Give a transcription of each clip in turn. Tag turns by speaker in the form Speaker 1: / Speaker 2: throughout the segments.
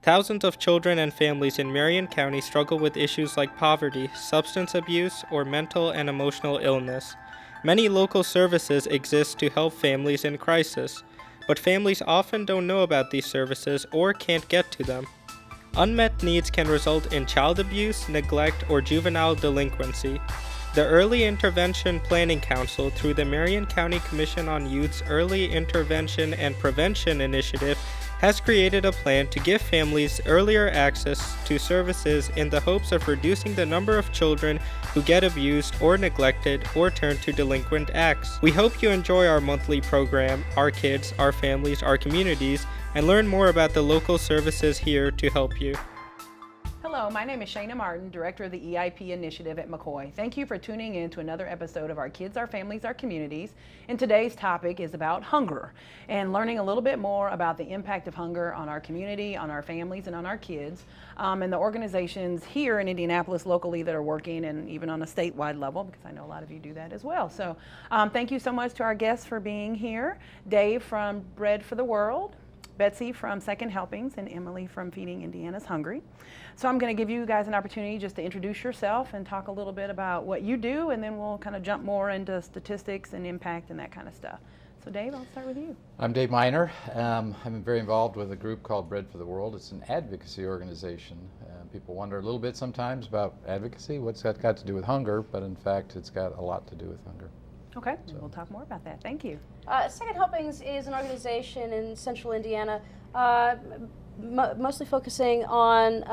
Speaker 1: Thousands of children and families in Marion County struggle with issues like poverty, substance abuse, or mental and emotional illness. Many local services exist to help families in crisis, but families often don't know about these services or can't get to them. Unmet needs can result in child abuse, neglect, or juvenile delinquency. The Early Intervention Planning Council, through the Marion County Commission on Youth's Early Intervention and Prevention Initiative, has created a plan to give families earlier access to services in the hopes of reducing the number of children who get abused or neglected or turn to delinquent acts. We hope you enjoy our monthly program, Our Kids, Our Families, Our Communities, and learn more about the local services here to help you.
Speaker 2: Hello, my name is Shana Martin, Director of the EIP Initiative at McCoy. Thank you for tuning in to another episode of Our Kids, Our Families, Our Communities. And today's topic is about hunger and learning a little bit more about the impact of hunger on our community, on our families, and on our kids, and the organizations here in Indianapolis locally that are working, and even on a statewide level, because I know a lot of you do that as well. So thank you so much to our guests for being here. Dave from Bread for the World, Betsy from Second Helpings, and Emily from Feeding Indiana's Hungry. So I'm going to give you guys an opportunity just to introduce yourself and talk a little bit about what you do, and then we'll kind of jump more into statistics and impact and that kind of stuff. So Dave, I'll start with you.
Speaker 3: I'm Dave Miner. I'm very involved with a group called Bread for the World. It's an advocacy organization. People wonder a little bit sometimes about advocacy, what's that got to do with hunger, but in fact it's got a lot to do with hunger.
Speaker 2: Okay, so we'll talk more about that. Thank you.
Speaker 4: Second Helpings is an organization in central Indiana, mostly focusing on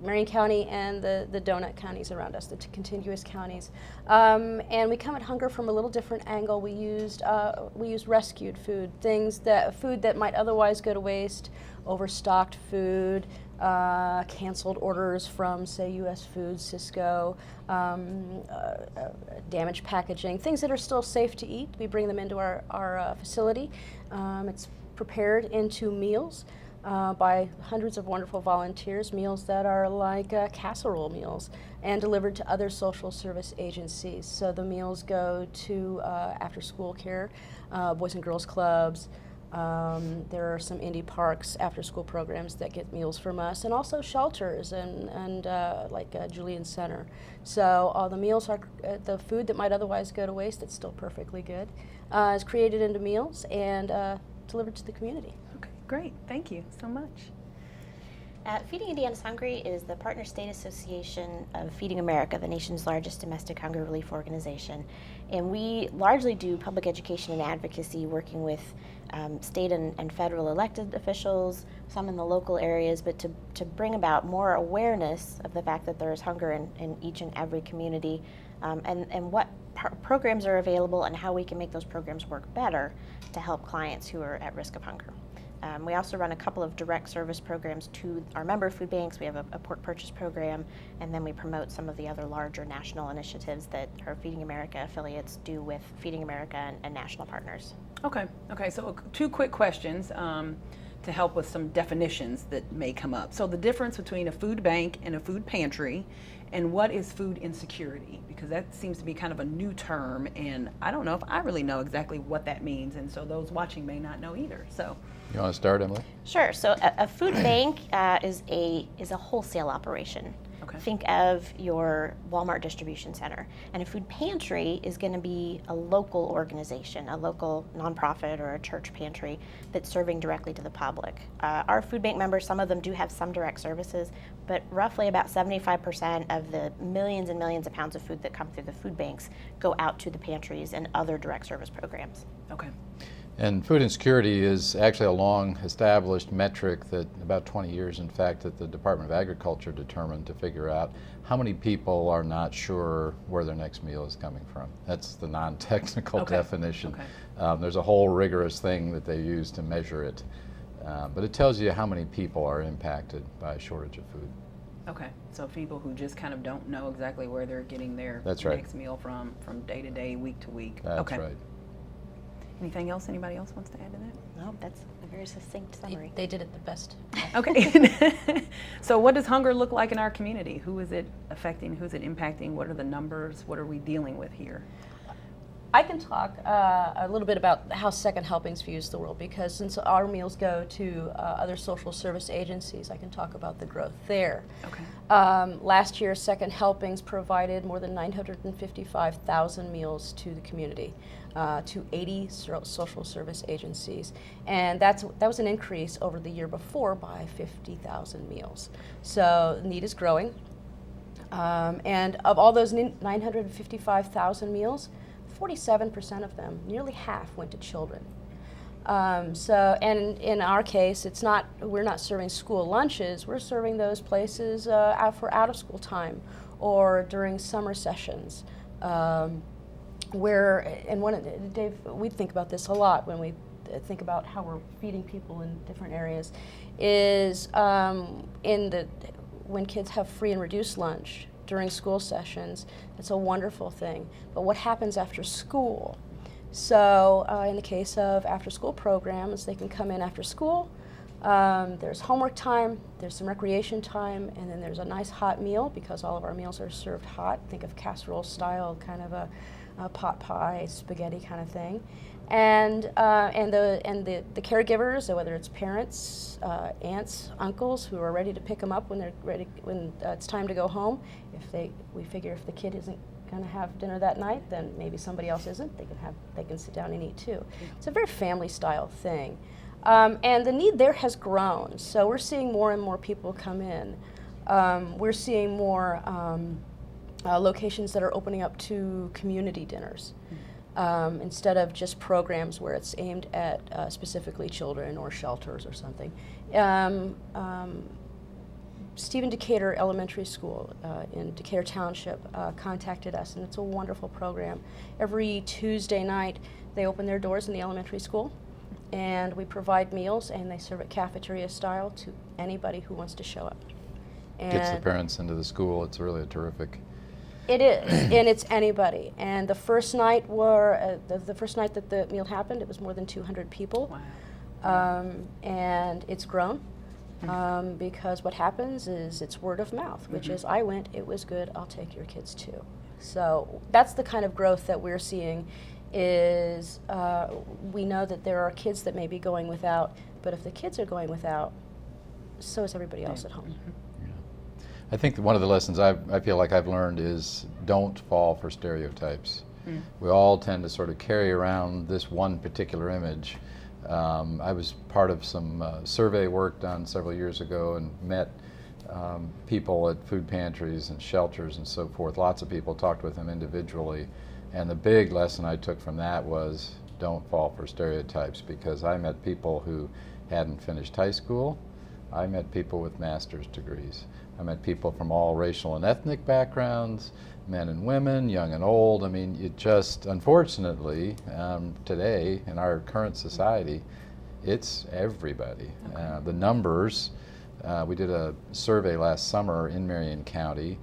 Speaker 4: Marion County and the donut counties around us, the contiguous counties. And we come at hunger from a little different angle. We used rescued food, food that might otherwise go to waste, overstocked food, canceled orders from, say, U.S. Foods, Cisco, damaged packaging, things that are still safe to eat. We bring them into our facility. It's prepared into meals by hundreds of wonderful volunteers, meals that are like casserole meals, and delivered to other social service agencies. So the meals go to after-school care, Boys and Girls Clubs. There are some Indy Parks after-school programs that get meals from us, and also shelters and like Julian Center. So all the meals are the food that might otherwise go to waste. It's still perfectly good. Is created into meals and delivered to the community.
Speaker 2: Okay, great. Thank you so much.
Speaker 5: Feeding Indiana's Hungry is the partner state association of Feeding America, the nation's largest domestic hunger relief organization. And we largely do public education and advocacy, working with state and federal elected officials, some in the local areas, but to bring about more awareness of the fact that there is hunger in each and every community, and what programs are available and how we can make those programs work better to help clients who are at risk of hunger. We also run a couple of direct service programs to our member food banks. We have a pork purchase program, and then we promote some of the other larger national initiatives that our Feeding America affiliates do with Feeding America and national partners.
Speaker 2: Okay, so two quick questions to help with some definitions that may come up. So the difference between a food bank and a food pantry, and what is food insecurity? Because that seems to be kind of a new term, and I don't know if I really know exactly what that means, and so those watching may not know either. So,
Speaker 3: You want to start, Emily?
Speaker 5: Sure. So a food bank is a wholesale operation.
Speaker 2: Okay.
Speaker 5: Think of your Walmart distribution center. And a food pantry is going to be a local organization, a local nonprofit or a church pantry that's serving directly to the public. Our food bank members, some of them do have some direct services, but roughly about 75% of the millions and millions of pounds of food that come through the food banks go out to the pantries and other direct service programs.
Speaker 2: okay.
Speaker 3: And food insecurity is actually a long established metric that about 20 years, in fact, that the Department of Agriculture determined to figure out how many people are not sure where their next meal is coming from. That's the non-technical definition.
Speaker 2: Okay.
Speaker 3: There's a whole rigorous thing that they use to measure it. But it tells you how many people are impacted by a shortage of food.
Speaker 2: Okay, so people who just kind of don't know exactly where they're getting their
Speaker 3: That's right.
Speaker 2: next meal from day to day, week to week.
Speaker 3: That's
Speaker 2: okay.
Speaker 3: right.
Speaker 2: Anything else anybody else wants to add to that?
Speaker 5: No, that's a very succinct summary.
Speaker 4: They did it the best.
Speaker 2: Okay. So what does hunger look like in our community? Who is it affecting? Who is it impacting? What are the numbers? What are we dealing with here?
Speaker 4: I can talk a little bit about how Second Helpings views the world, because since our meals go to other social service agencies, I can talk about the growth there.
Speaker 2: Okay.
Speaker 4: Last year, Second Helpings provided more than 955,000 meals to the community, to 80 social service agencies, and that was an increase over the year before by 50,000 meals. So the need is growing, and of all those 955,000 meals, 47% of them, nearly half, went to children. And in our case, we're not serving school lunches. We're serving those places for out of school time or during summer sessions. Dave, we think about this a lot when we think about how we're feeding people in different areas. Is when kids have free and reduced lunch during school sessions, it's a wonderful thing. But what happens after school? So in the case of after-school programs, they can come in after school. There's homework time, there's some recreation time, and then there's a nice hot meal, because all of our meals are served hot. Think of casserole style, kind of a pot pie, spaghetti kind of thing. And the caregivers, so whether it's parents, aunts, uncles, who are ready to pick them up when they're ready, when it's time to go home. We figure if the kid isn't going to have dinner that night, then maybe somebody else isn't. They can sit down and eat too. It's a very family style thing, and the need there has grown. So we're seeing more and more people come in. We're seeing more locations that are opening up to community dinners. Instead of just programs where it's aimed at specifically children or shelters or something. Stephen Decatur Elementary School in Decatur Township contacted us, and it's a wonderful program. Every Tuesday night, they open their doors in the elementary school, and we provide meals, and they serve it cafeteria style to anybody who wants to show up.
Speaker 3: Gets the parents into the school. It's really a terrific.
Speaker 4: It is, and it's anybody. And the first night the first night that the meal happened, it was more than 200 people.
Speaker 2: Wow.
Speaker 4: And it's grown because what happens is it's word of mouth, which is, I went, it was good, I'll take your kids too. So that's the kind of growth that we're seeing. Is we know that there are kids that may be going without, but if the kids are going without, so is everybody else at home.
Speaker 3: I think that one of the lessons I feel like I've learned is don't fall for stereotypes. We all tend to sort of carry around this one particular image. I was part of some survey work done several years ago and met people at food pantries and shelters and so forth. Lots of people, talked with them individually. And the big lesson I took from that was don't fall for stereotypes, because I met people who hadn't finished high school. I met people with master's degrees. I met people from all racial and ethnic backgrounds, men and women, young and old. I mean, it just, unfortunately, today in our current society, it's everybody.
Speaker 2: Okay.
Speaker 3: The numbers, we did a survey last summer in Marion County.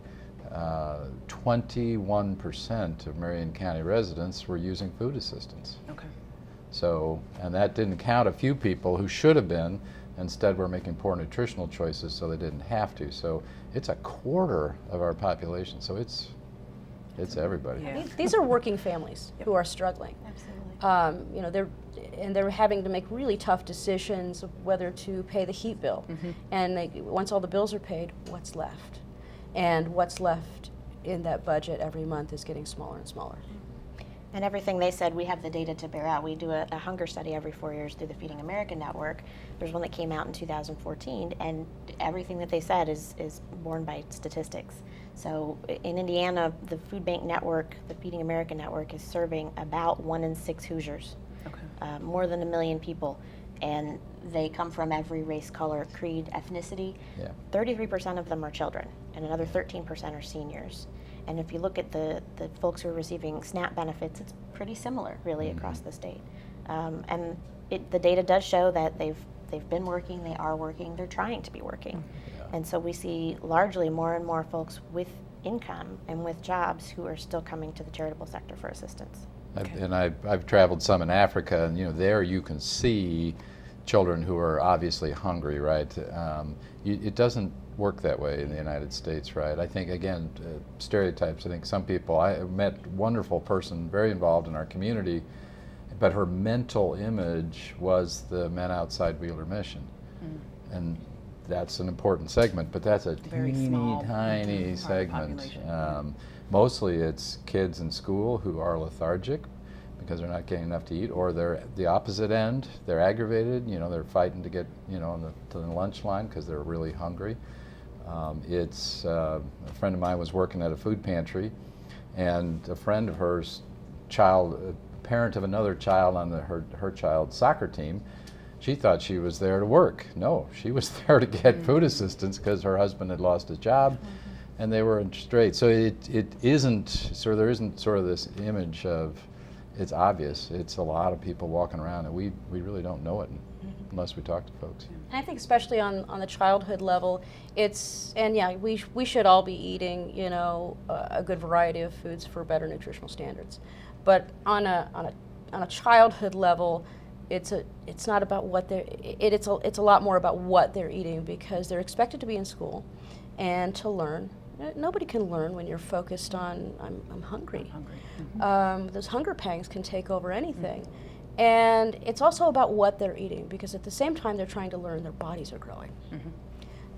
Speaker 3: 21% of Marion County residents were using food assistance.
Speaker 2: Okay.
Speaker 3: So, and that didn't count a few people who should have been. Instead, we're making poor nutritional choices so they didn't have to. So it's a quarter of our population. So it's everybody.
Speaker 2: Yeah.
Speaker 4: These are working families who are struggling.
Speaker 5: Absolutely.
Speaker 4: They're having to make really tough decisions of whether to pay the heat bill. And once all the bills are paid, what's left? And what's left in that budget every month is getting smaller and smaller.
Speaker 5: And everything they said, we have the data to bear out. We do a hunger study every 4 years through the Feeding America Network. There's one that came out in 2014, and everything that they said is borne by statistics. So in Indiana, the Food Bank Network, the Feeding America Network, is serving about 1 in 6 Hoosiers,
Speaker 2: Okay.
Speaker 5: more than 1 million people. And they come from every race, color, creed, ethnicity.
Speaker 3: Yeah.
Speaker 5: 33% of them are children, and another 13% are seniors. And if you look at the folks who are receiving SNAP benefits, it's pretty similar, really, across the state. And the data does show that they've been working, they are working, they're trying to be working. And so we see largely more and more folks with income and with jobs who are still coming to the charitable sector for assistance.
Speaker 3: And I've traveled some in Africa, and there you can see children who are obviously hungry, right? It doesn't work that way in the United States, right? I think, again, stereotypes. I think some people, I met a wonderful person very involved in our community, but her mental image was the Men Outside Wheeler Mission. And that's an important segment, but that's a
Speaker 2: Very
Speaker 3: teeny
Speaker 2: small
Speaker 3: tiny
Speaker 2: part of the
Speaker 3: segment.
Speaker 2: population.
Speaker 3: Mostly it's kids in school who are lethargic because they're not getting enough to eat, or they're the opposite end. They're aggravated, they're fighting to get, to the lunch line because they're really hungry. A friend of mine was working at a food pantry, and a friend of hers, parent of another child on her child's soccer team, she thought she was there to work. No, she was there to get food assistance because her husband had lost his job, and they were in straits. So there isn't sort of this image of, it's obvious. It's a lot of people walking around, and we really don't know it unless we talk to folks.
Speaker 4: And I think especially on the childhood level, we should all be eating, a good variety of foods for better nutritional standards. But on a childhood level, it's not about what it's a lot more about what they're eating, because they're expected to be in school and to learn. Nobody can learn when you're focused on I'm hungry. Those hunger pangs can take over anything. And it's also about what they're eating, because at the same time they're trying to learn, their bodies are growing.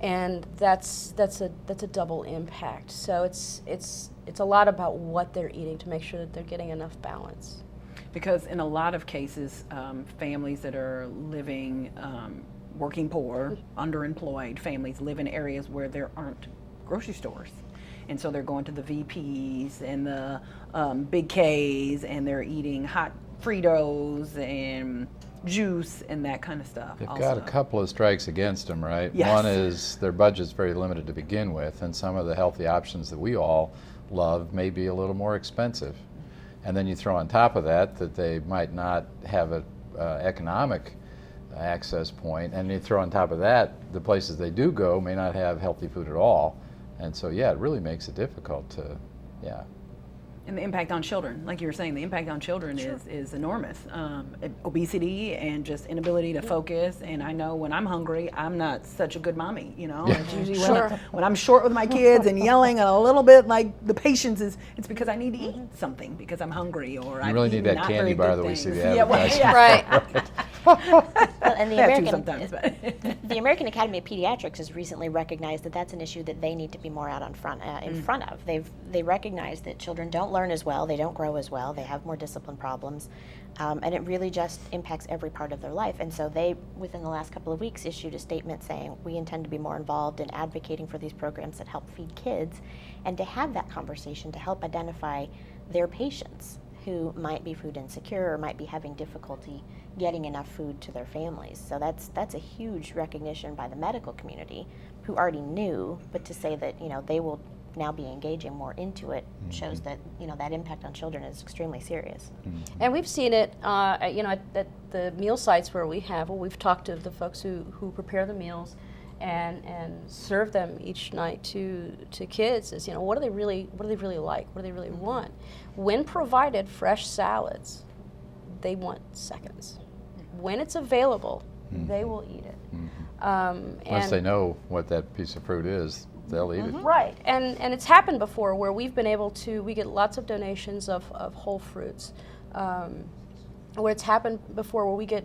Speaker 4: And that's a double impact. So it's a lot about what they're eating to make sure that they're getting enough balance.
Speaker 2: Because in a lot of cases, families that are living, working poor, underemployed families live in areas where there aren't grocery stores. And so they're going to the VPs and the Big Ks, and they're eating hot Fritos and juice and that kind of stuff.
Speaker 3: They've got a couple of strikes against them, right?
Speaker 2: Yes.
Speaker 3: One is their budget's very limited to begin with, and some of the healthy options that we all love may be a little more expensive. And then you throw on top of that they might not have an economic access point, and you throw on top of that the places they do go may not have healthy food at all. And so, it really makes it difficult to,
Speaker 2: And the impact on children, like you were saying, the impact on children is enormous. Obesity and just inability to focus. And I know when I'm hungry, I'm not such a good mommy. It's usually when I'm short with my kids and yelling and a little bit like the patience it's because I need to eat something because I'm hungry, or
Speaker 3: you really need that candy bar that we see the advertising.
Speaker 4: Right.
Speaker 5: Well, and the American Academy of Pediatrics has recently recognized that that's an issue that they need to be more out in front of. They recognize that children don't learn as well, they don't grow as well, they have more discipline problems, and it really just impacts every part of their life. And so they, within the last couple of weeks, issued a statement saying, we intend to be more involved in advocating for these programs that help feed kids, and to have that conversation to help identify their patients who might be food insecure or might be having difficulty getting enough food to their families. So that's a huge recognition by the medical community, who already knew, but to say that they will now be engaging more into it shows that that impact on children is extremely serious.
Speaker 4: And we've seen it, at the meal sites where we've talked to the folks who prepare the meals and serve them each night to kids. Is what do they really like? What do they really want? When provided fresh salads, they want seconds. When it's available, they will eat it.
Speaker 3: Once they know what that piece of fruit is, they'll eat it.
Speaker 4: Right, and it's happened before where we've been able to, we get lots of donations of whole fruits. Where it's happened before where we get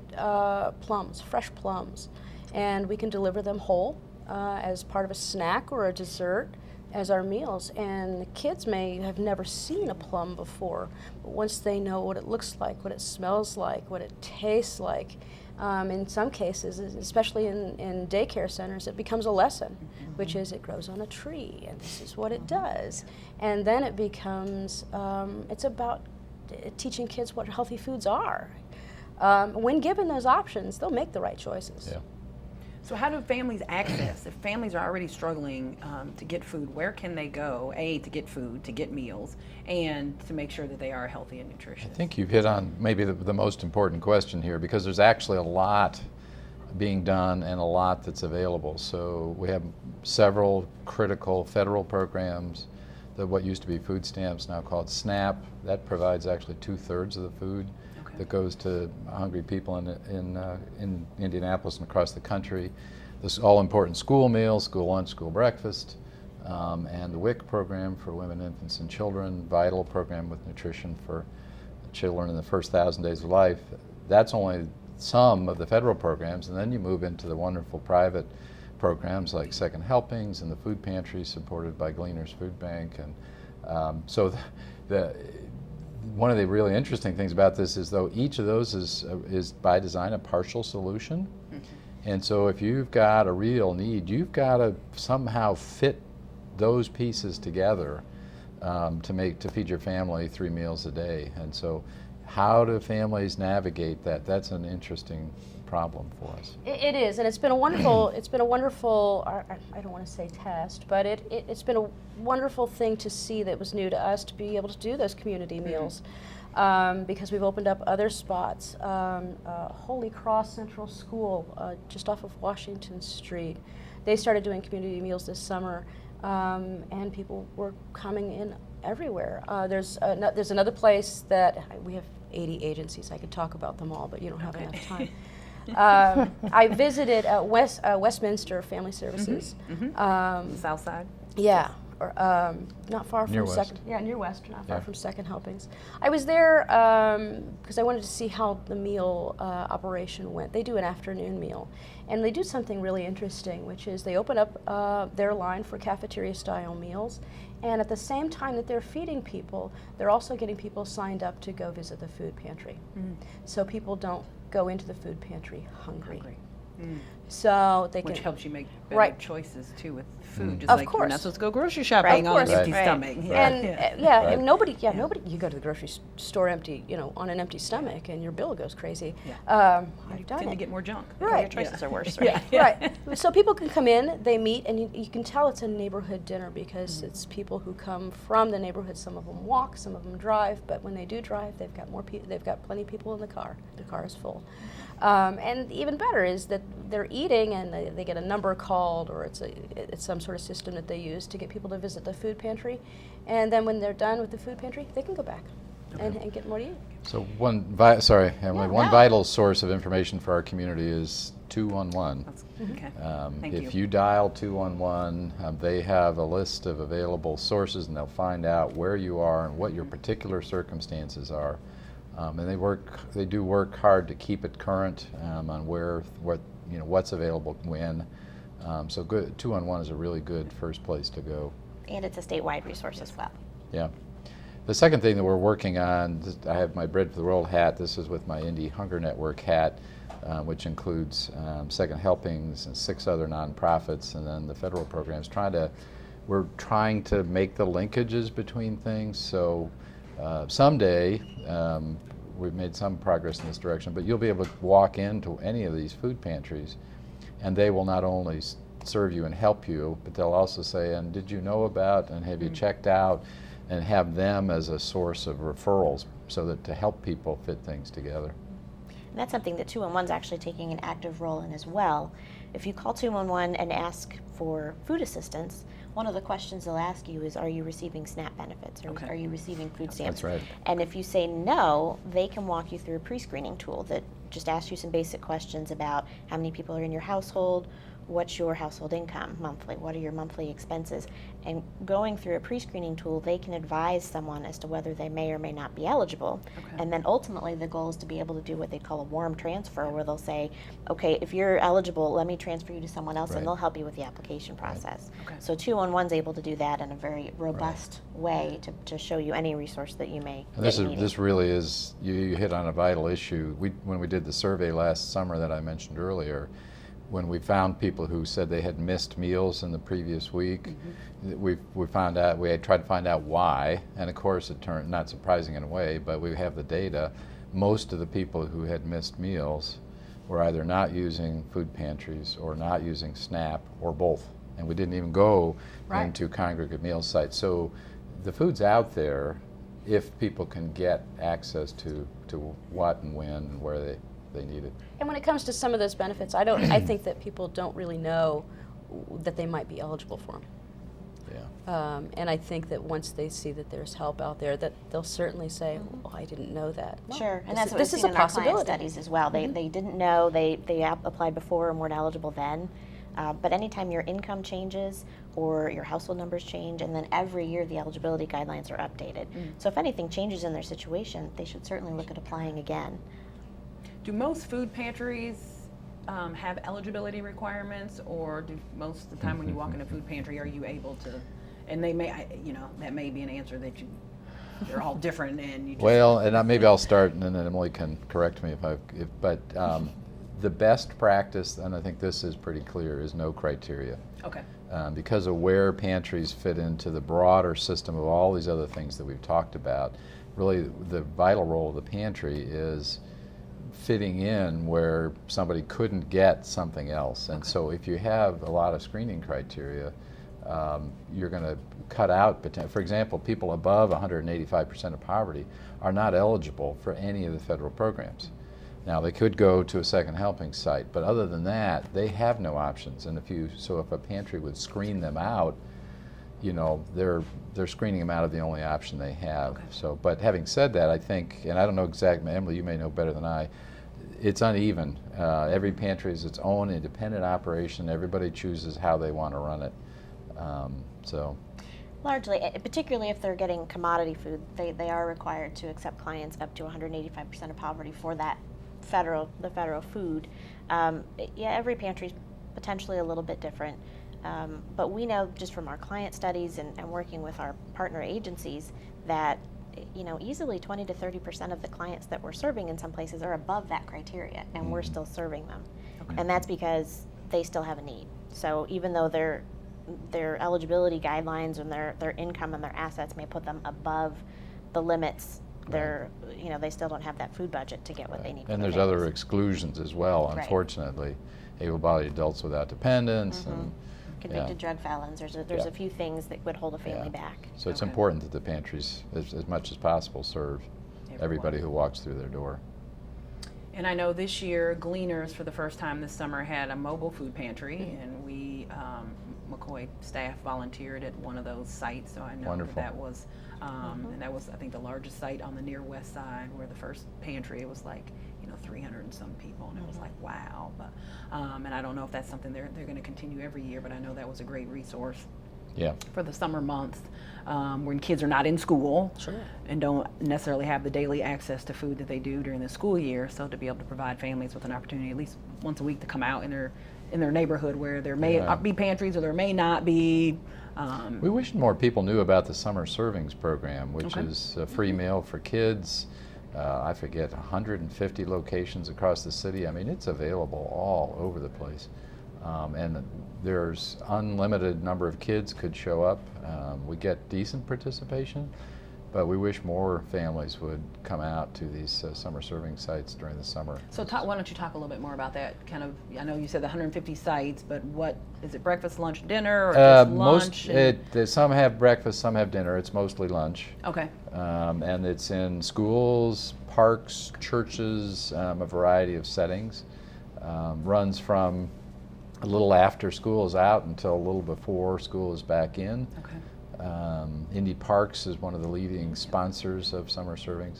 Speaker 4: plums, fresh plums, and we can deliver them whole as part of a snack or a dessert as our meals. And the kids may have never seen a plum before, but once they know what it looks like, what it smells like, what it tastes like, in some cases, especially in daycare centers, it becomes a lesson, which is it grows on a tree, and this is what it does. And then it becomes, it's about teaching kids what healthy foods are. When given those options, they'll make the right choices.
Speaker 3: Yeah.
Speaker 2: So how do families access? If families are already struggling to get food, where can they go, to get food, to get meals, and to make sure that they are healthy and nutritious?
Speaker 3: I think you've hit on maybe the most important question here, because there's actually a lot being done and a lot that's available. So we have several critical federal programs, what used to be food stamps, now called SNAP. That provides actually 2/3 of the food. that goes to hungry people in Indianapolis and across the country. This all-important school meals, school lunch, school breakfast, and the WIC program for women, infants, and children, VITAL program with nutrition for children in the first 1,000 days of life. That's only some of the federal programs, and then you move into the wonderful private programs like Second Helpings and the food pantry supported by Gleaners Food Bank. And so one of the really interesting things about this is, though, each of those is by design a partial solution. And so if you've got a real need, you've got to somehow fit those pieces together to feed your family 3 meals a day. And so how do families navigate that? That's an interesting problem for us.
Speaker 4: It is, and it's been a wonderful, I don't want to say test, but it's been a wonderful thing to see that was new to us, to be able to do those community meals. Because we've opened up other spots. Holy Cross Central School, just off of Washington Street, they started doing community meals this summer, and people were coming in everywhere. There's another place that we have 80 agencies. I could talk about them all, but you don't have enough time. I visited Westminster Family Services.
Speaker 2: South Side?
Speaker 4: Yeah. Not far
Speaker 3: Near
Speaker 4: from
Speaker 3: West.
Speaker 4: Second. Yeah, near West, not far
Speaker 3: Yeah.
Speaker 4: from Second Helpings. I was there because I wanted to see how the meal operation went. They do an afternoon meal, and they do something really interesting, which is they open up their line for cafeteria-style meals, and at the same time that they're feeding people, they're also getting people signed up to go visit the food pantry, so people don't go into the food pantry hungry. So they
Speaker 2: Which
Speaker 4: can
Speaker 2: helps you make better
Speaker 4: Right.
Speaker 2: choices too with food. Just
Speaker 4: Of
Speaker 2: like
Speaker 4: course.
Speaker 2: you're not supposed to go grocery shopping
Speaker 4: Of
Speaker 2: on an
Speaker 4: course.
Speaker 2: empty
Speaker 4: Right.
Speaker 2: stomach.
Speaker 4: And
Speaker 3: Right.
Speaker 4: and nobody, you go to the grocery store empty, on an empty stomach, and your bill goes crazy.
Speaker 2: Yeah.
Speaker 4: I've
Speaker 2: You
Speaker 4: done
Speaker 2: tend
Speaker 4: it.
Speaker 2: to get more junk.
Speaker 4: Right.
Speaker 5: Your choices are worse,
Speaker 2: Yeah.
Speaker 5: right?
Speaker 4: Right. So people can come in, they meet, and you can tell it's a neighborhood dinner because it's people who come from the neighborhood. Some of them walk, some of them drive, but when they do drive, they've got they've got plenty of people in the car. The car is full. And even better is that they're eating and they get a number called, or it's some sort of system that they use to get people to visit the food pantry. And then when they're done with the food pantry, they can go back and get more to eat.
Speaker 3: So Emily, one
Speaker 5: no.
Speaker 3: vital source of information for our community is 211.
Speaker 2: Okay. Thank
Speaker 3: If
Speaker 2: you.
Speaker 3: you dial 211, they have a list of available sources, and they'll find out where you are and what your particular circumstances are. And they do work hard to keep it current on what's available when. So 211 is a really good first place to go.
Speaker 5: And it's a statewide resource as well.
Speaker 3: Yeah. The second thing that we're working on, I have my Bread for the World hat. This is with my Indie Hunger Network hat, which includes Second Helpings and 6 other nonprofits, and then the federal programs. We're trying to make the linkages between things. So someday, we've made some progress in this direction, but you'll be able to walk into any of these food pantries, and they will not only serve you and help you, but they'll also say, and did you know about, and have you checked out, and have them as a source of referrals so that to help people fit things together.
Speaker 5: And that's something that 211 is actually taking an active role in as well. If you call 211 and ask for food assistance, one of the questions they'll ask you is, are you receiving SNAP benefits, or
Speaker 2: Okay.
Speaker 5: are you receiving food stamps?
Speaker 3: That's right.
Speaker 5: And if you say no, they can walk you through a pre-screening tool that just asks you some basic questions about how many people are in your household, what's your household income monthly, what are your monthly expenses, and going through a pre-screening tool, they can advise someone as to whether they may or may not be eligible.
Speaker 2: Okay.
Speaker 5: And then ultimately the goal is to be able to do what they call a warm transfer, where they'll say, okay, if you're eligible, let me transfer you to someone else,
Speaker 3: Right.
Speaker 5: and they'll help you with the application process.
Speaker 2: Okay.
Speaker 5: So 211 is able to do that in a very robust way to show you any resource that you may
Speaker 3: And this
Speaker 5: need.
Speaker 3: really is, you hit on a vital issue. When we did the survey last summer that I mentioned earlier, when we found people who said they had missed meals in the previous week, we found out, we had tried to find out why, and of course it turned, not surprising in a way, but we have the data. Most of the people who had missed meals were either not using food pantries or not using SNAP or both. And we didn't even go
Speaker 4: Right.
Speaker 3: into congregate meal sites. So the food's out there if people can get access to what and when and where they need it.
Speaker 4: And when it comes to some of those benefits, I think that people don't really know that they might be eligible for them.
Speaker 3: Yeah.
Speaker 4: And I think that once they see that there's help out there, that they'll certainly say, "Oh, I didn't know that." Well,
Speaker 5: Sure, and
Speaker 4: this
Speaker 5: that's
Speaker 4: is-
Speaker 5: what
Speaker 4: this
Speaker 5: we've
Speaker 4: is
Speaker 5: seen
Speaker 4: a
Speaker 5: in our client
Speaker 4: possibility.
Speaker 5: studies as well. They didn't know, they applied before and weren't eligible then. But anytime your income changes or your household numbers change, and then every year the eligibility guidelines are updated. So if anything changes in their situation, they should certainly look at applying again.
Speaker 2: Do most food pantries have eligibility requirements, or do most of the time when you walk in a food pantry, are you able to? And they may, that may be an answer that they're all different, and you just.
Speaker 3: Well, and maybe I'll start, and then Emily can correct me but the best practice, and I think this is pretty clear, is no criteria.
Speaker 2: Okay.
Speaker 3: Because of where pantries fit into the broader system of all these other things that we've talked about, really the vital role of the pantry is fitting in where somebody couldn't get something else. And so if you have a lot of screening criteria, you're going to cut out, for example, people above 185% of poverty are not eligible for any of the federal programs. Now, they could go to a second helping site, but other than that, they have no options. And if a pantry would screen them out, they're screening them out of the only option they have.
Speaker 2: Okay.
Speaker 3: So, but having said that, I think, and I don't know exactly, Emily, you may know better than I, it's uneven. Every pantry is its own independent operation. Everybody chooses how they want to run it. So.
Speaker 5: Largely, particularly if they're getting commodity food, they are required to accept clients up to 185% of poverty for that the federal food. Every pantry is potentially a little bit different. But we know just from our client studies and working with our partner agencies that easily 20 to 30% of the clients that we're serving in some places are above that criteria, and we're still serving them.
Speaker 2: Okay.
Speaker 5: And that's because they still have a need. So even though their eligibility guidelines and their income and their assets may put them above the limits, they still don't have that food budget to get what they need.
Speaker 3: And
Speaker 5: for
Speaker 3: there's
Speaker 5: their
Speaker 3: other
Speaker 5: families.
Speaker 3: exclusions as well,
Speaker 5: Right.
Speaker 3: unfortunately. Able-bodied adults without dependents. And,
Speaker 5: Convicted drug felons. There's
Speaker 3: Yeah.
Speaker 5: a few things that would hold a family back.
Speaker 3: So it's
Speaker 2: Okay.
Speaker 3: important that the pantries, as much as possible, serve everybody who walks through their door.
Speaker 2: And I know this year, Gleaners for the first time this summer had a mobile food pantry, and we, McCoy staff volunteered at one of those sites, so I know
Speaker 3: Wonderful.
Speaker 2: that was, and that was, I think, the largest site on the near west side, where the first pantry, it was like, 300 and some people, and it was like, wow. But, and I don't know if that's something they're going to continue every year, but I know that was a great resource
Speaker 3: Yeah.
Speaker 2: for the summer months, when kids are not in school
Speaker 4: Sure.
Speaker 2: and don't necessarily have the daily access to food that they do during the school year. So to be able to provide families with an opportunity at least once a week to come out in their neighborhood where there may
Speaker 3: Yeah.
Speaker 2: be pantries or there may not be.
Speaker 3: We wish more people knew about the Summer Servings Program, which
Speaker 2: Okay.
Speaker 3: is a free meal for kids. I forget, 150 locations across the city. I mean, it's available all over the place. And there's unlimited number of kids could show up. We get decent participation, but we wish more families would come out to these summer serving sites during the summer.
Speaker 2: So why don't you talk a little bit more about that? Kind of, I know you said the 150 sites, but what is it? Breakfast, lunch, dinner, or just lunch?
Speaker 3: Some have breakfast, some have dinner. It's mostly lunch.
Speaker 2: Okay.
Speaker 3: And it's in schools, parks, churches, a variety of settings. Runs from a little after school is out until a little before school is back in.
Speaker 2: Okay.
Speaker 3: Indy Parks is one of the leading sponsors of summer servings.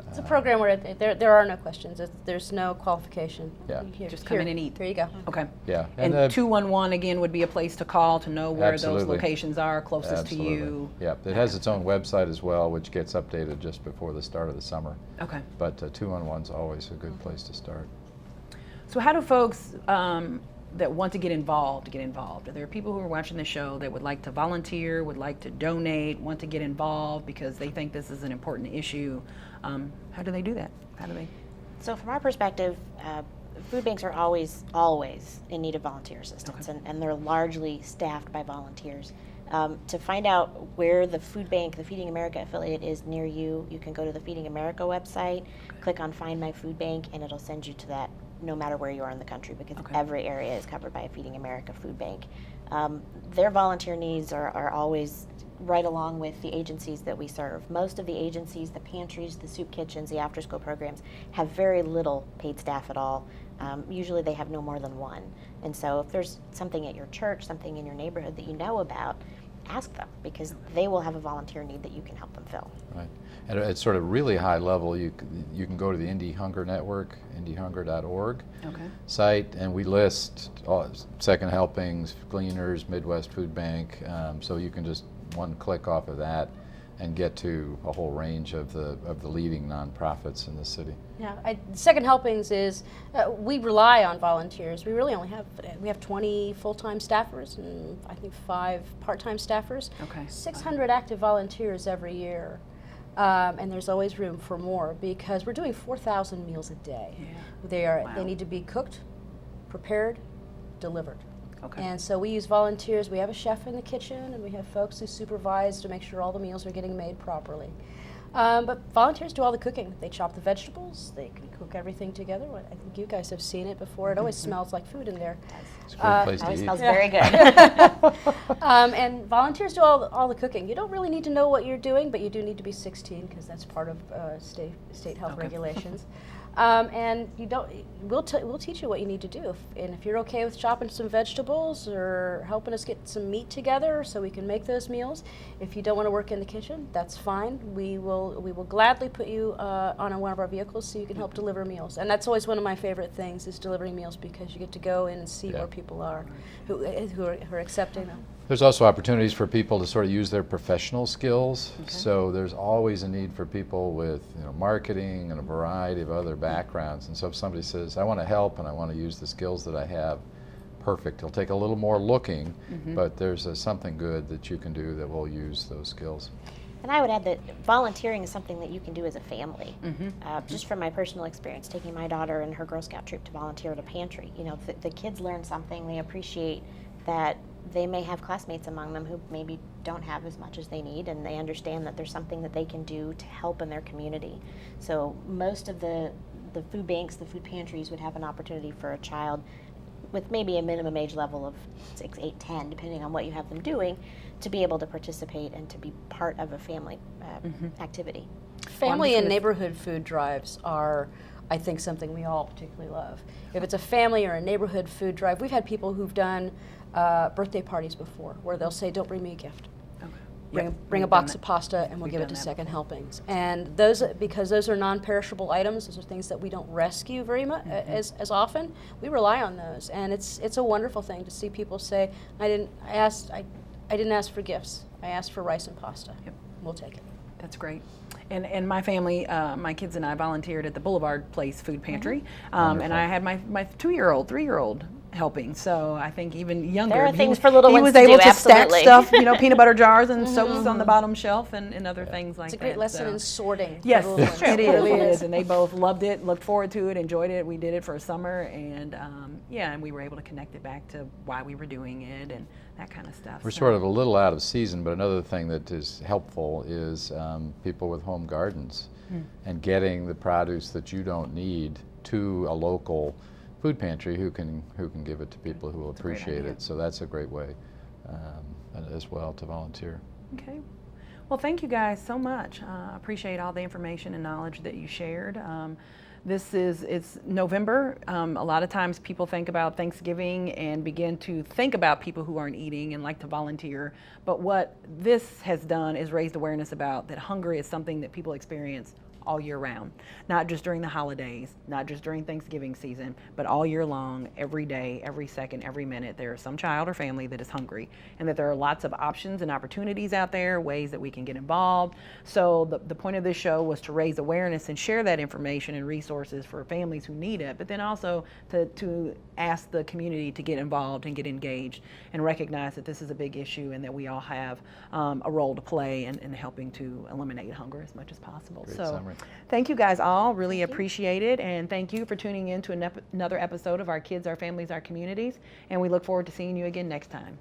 Speaker 4: It's a program where there are no questions. There's no qualification.
Speaker 3: Yeah.
Speaker 2: Just come in and eat.
Speaker 4: There you go.
Speaker 2: Okay.
Speaker 3: Yeah.
Speaker 2: And
Speaker 3: the-
Speaker 2: 211 again would be a place to call to know where those
Speaker 3: Absolutely.
Speaker 2: locations are closest to
Speaker 3: Absolutely.
Speaker 2: you.
Speaker 3: Yeah, it has its own website as well, which gets updated just before the start of the summer.
Speaker 2: Okay.
Speaker 3: But 211's always a good place to start.
Speaker 2: So how do folks that want to get involved get involved? Are there people who are watching the show that would like to volunteer, would like to donate, want to get involved because they think this is an important issue? How do they do that? How do they?
Speaker 5: So from our perspective, food banks are always in need of volunteer assistance, and they're largely staffed by volunteers. To find out where the food bank, the Feeding America affiliate is near you, you can go to the Feeding America website, click on Find My Food Bank, and it'll send you to that no matter where you are in the country, because every area is covered by a Feeding America food bank. Their volunteer needs are always right along with the agencies that we serve. Most of the agencies, the pantries, the soup kitchens, the after-school programs, have very little paid staff at all. Usually they have no more than one. And so if there's something at your church, something in your neighborhood that you know about, ask them, because they will have a volunteer need that you can help them fill.
Speaker 3: Right. And at sort of really high level, you can go to the Indie Hunger Network, indiehunger.org
Speaker 2: Okay.
Speaker 3: site, and we list Second Helpings, Gleaners, Midwest Food Bank, so you can just one click off of that and get to a whole range of the leading nonprofits in the city.
Speaker 4: Yeah, Second Helpings is, we rely on volunteers. We really only have 20 full-time staffers and I think 5 part-time staffers.
Speaker 2: Okay.
Speaker 4: 600 active volunteers every year. And there's always room for more because we're doing 4,000 meals a day.
Speaker 2: Yeah.
Speaker 4: They need to be cooked, prepared, delivered.
Speaker 2: Okay.
Speaker 4: And so we use volunteers. We have a chef in the kitchen, and we have folks who supervise to make sure all the meals are getting made properly. But volunteers do all the cooking. They chop the vegetables. They can cook everything together. I think you guys have seen it before. It always smells like food in there.
Speaker 3: It's a great place to
Speaker 5: Always
Speaker 3: eat.
Speaker 5: smells very good.
Speaker 4: And volunteers do all the cooking. You don't really need to know what you're doing, but you do need to be 16 because that's part of state health
Speaker 2: Okay.
Speaker 4: regulations. And we'll teach you what you need to do. And if you're okay with chopping some vegetables or helping us get some meat together so we can make those meals, if you don't want to work in the kitchen, that's fine. We will gladly put you on one of our vehicles so you can help deliver meals. And that's always one of my favorite things is delivering meals because you get to go in and see where people are who are accepting them.
Speaker 3: There's also opportunities for people to sort of use their professional skills. So there's always a need for people with marketing and a variety of other backgrounds. And so if somebody says, I want to help and I want to use the skills that I have, perfect. It'll take a little more looking, but there's something good that you can do that will use those skills.
Speaker 5: And I would add that volunteering is something that you can do as a family. Just from my personal experience, taking my daughter and her Girl Scout troop to volunteer at a pantry, the kids learn something. They appreciate that they may have classmates among them who maybe don't have as much as they need, and they understand that there's something that they can do to help in their community. So most of the food banks, the food pantries would have an opportunity for a child with maybe a minimum age level of 6, 8, 10, depending on what you have them doing, to be able to participate and to be part of a family activity.
Speaker 4: Family and neighborhood food drives are, I think, something we all particularly love. If it's a family or a neighborhood food drive, we've had people who've done birthday parties before where they'll say, don't bring me a gift. Bring a box of pasta and we'll give it to Second Helpings. And because those are non-perishable items, those are things that we don't rescue very much as often, we rely on those. And it's a wonderful thing to see people say, I didn't ask for gifts. I asked for rice and pasta. We'll take it.
Speaker 2: That's great. And my family, my kids and I volunteered at the Boulevard Place Food Pantry, and I had my 2-year-old, 3-year-old helping. So I think even younger,
Speaker 5: There are things for little ones
Speaker 2: was
Speaker 5: to
Speaker 2: able
Speaker 5: do,
Speaker 2: to stack
Speaker 5: absolutely.
Speaker 2: stuff, peanut butter jars and soaps on the bottom shelf and other things like that.
Speaker 4: It's a great lesson
Speaker 2: so.
Speaker 4: in sorting. for
Speaker 2: Yes,
Speaker 4: little ones.
Speaker 2: it
Speaker 4: really
Speaker 2: is. And they both loved it, looked forward to it, enjoyed it. We did it for a summer, and and we were able to connect it back to why we were doing it and that kind of stuff.
Speaker 3: We're
Speaker 2: So-
Speaker 3: sort of a little out of season, but another thing that is helpful is people with home gardens and getting the produce that you don't need to a local food pantry who can give it to people who will
Speaker 2: a great
Speaker 3: appreciate
Speaker 2: idea.
Speaker 3: it. So that's a great way as well to volunteer.
Speaker 2: Okay. Well, thank you guys so much. Appreciate all the information and knowledge that you shared. It's November. A lot of times people think about Thanksgiving and begin to think about people who aren't eating and like to volunteer. But what this has done is raised awareness about that hunger is something that people experience all year round, not just during the holidays, not just during Thanksgiving season, but all year long, every day, every second, every minute, there is some child or family that is hungry, and that there are lots of options and opportunities out there, ways that we can get involved. So the point of this show was to raise awareness and share that information and resources for families who need it, but then also to ask the community to get involved and get engaged and recognize that this is a big issue and that we all have a role to play in helping to eliminate hunger as much as possible.
Speaker 3: Great
Speaker 2: So
Speaker 3: summary.
Speaker 2: thank you guys all, really appreciate it, and thank you for tuning in to another episode of Our Kids, Our Families, Our Communities, and we look forward to seeing you again next time.